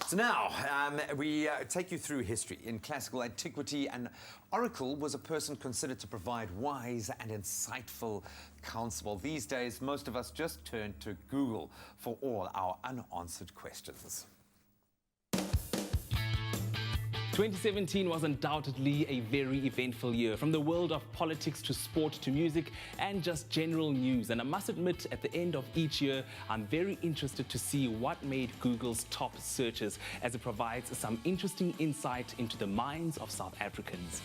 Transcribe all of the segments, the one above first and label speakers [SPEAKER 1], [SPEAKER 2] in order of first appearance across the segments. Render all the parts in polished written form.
[SPEAKER 1] So now, we take you through history. In classical antiquity, an oracle was a person considered to provide wise and insightful counsel. These days, most of us just turn to Google for all our unanswered questions.
[SPEAKER 2] 2017 was undoubtedly a very eventful year, from the world of politics to sport to music and just general news. And I must admit, at the end of each year, I'm very interested to see what made Google's top searches, as it provides some interesting insight into the minds of South Africans.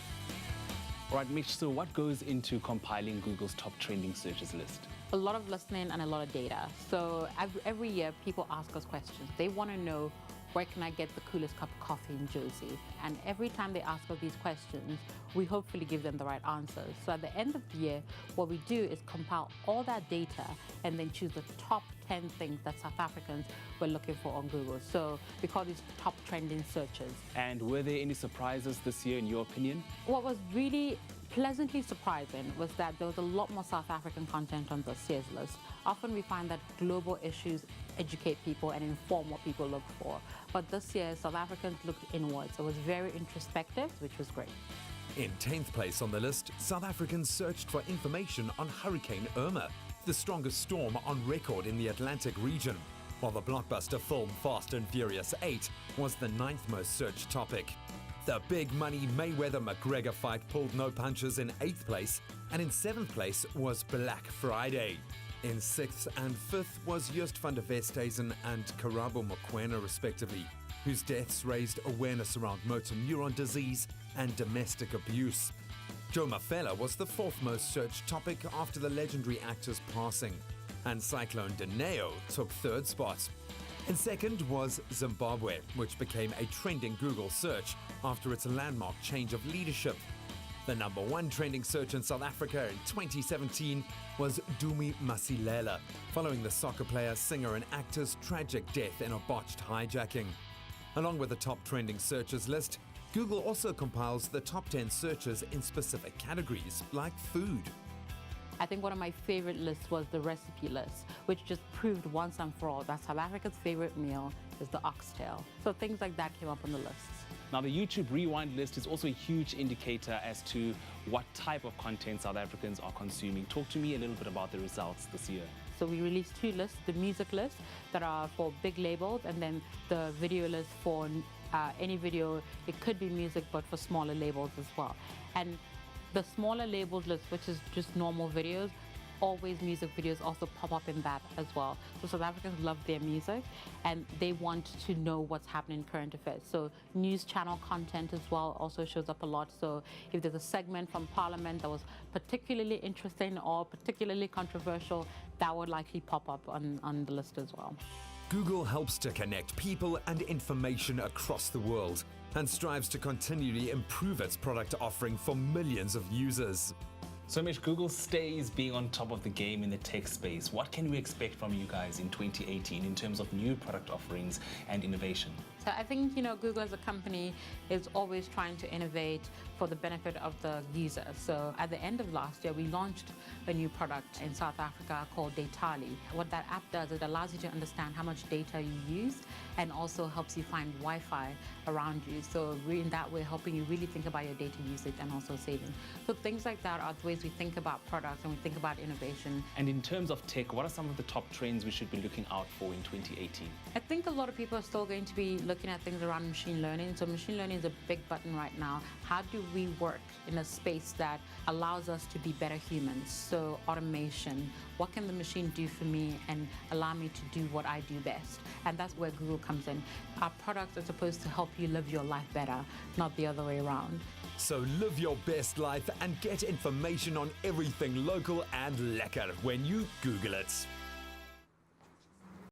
[SPEAKER 2] All right, Mitch, so what goes into compiling Google's top trending searches list?
[SPEAKER 3] A lot of listening and a lot of data. So every year, people ask us questions. They want to know, where can I get the coolest cup of coffee in Jozi? And every time they ask us these questions, we hopefully give them the right answers. So at the end of the year, what we do is compile all that data and then choose the top 10 things that South Africans were looking for on Google. So we call these top trending searches.
[SPEAKER 2] And were there any surprises this year, in your opinion?
[SPEAKER 3] What was really pleasantly surprising was that there was a lot more South African content on this year's list. Often we find that global issues educate people and inform what people look for. But this year, South Africans looked inwards. It was very introspective, which was great.
[SPEAKER 4] In 10th place on the list, South Africans searched for information on Hurricane Irma, the strongest storm on record in the Atlantic region, while the blockbuster film Fast and Furious 8 was the 9th most searched topic. The big money Mayweather-McGregor fight pulled no punches in 8th place, and in 7th place was Black Friday. In 6th and 5th was Just van der Westhuizen and Karabo Mokoena respectively, whose deaths raised awareness around motor neuron disease and domestic abuse. Joe Mafela was the 4th most searched topic after the legendary actor's passing, and Cyclone Dineo took 3rd spot. In 2nd was Zimbabwe, which became a trending Google search after its landmark change of leadership. The number 1 trending search in South Africa in 2017 was Dumi Masilela, following the soccer player, singer and actor's tragic death in a botched hijacking. Along with the top trending searches list, Google also compiles the top 10 searches in specific categories, like food.
[SPEAKER 3] I think one of my favorite lists was the recipe list, which just proved once and for all that South Africa's favorite meal is the oxtail. So things like that came up on the list.
[SPEAKER 2] Now, the YouTube Rewind list is also a huge indicator as to what type of content South Africans are consuming. Talk to me a little bit about the results this year.
[SPEAKER 3] So we released 2 lists, the music list that are for big labels, and then the video list for any video. It could be music, but for smaller labels as well. And the smaller labels list, which is just normal videos, always music videos also pop up in that as well. So South Africans love their music and they want to know what's happening in current affairs. So news channel content as well also shows up a lot. So if there's a segment from Parliament that was particularly interesting or particularly controversial, that would likely pop up on the list as well.
[SPEAKER 4] Google helps to connect people and information across the world and strives to continually improve its product offering for millions of users.
[SPEAKER 2] So Mitch, Google stays being on top of the game in the tech space. What can we expect from you guys in 2018 in terms of new product offerings and innovation?
[SPEAKER 3] So I think, Google as a company is always trying to innovate for the benefit of the user. So at the end of last year, we launched a new product in South Africa called Datali. What that app does, it allows you to understand how much data you used and also helps you find Wi-Fi around you. So in that way, helping you really think about your data usage and also saving. So things like that are the ways we think about products and we think about innovation.
[SPEAKER 2] And in terms of tech, what are some of the top trends we should be looking out for in 2018?
[SPEAKER 3] I think a lot of people are still going to be looking at things around machine learning. So machine learning is a big button right now. How do we work in a space that allows us to be better humans? So automation, what can the machine do for me and allow me to do what I do best? And that's where Google comes in. Our products are supposed to help you live your life better, not the other way around.
[SPEAKER 4] So live your best life and get information on everything local and lekker when you Google it.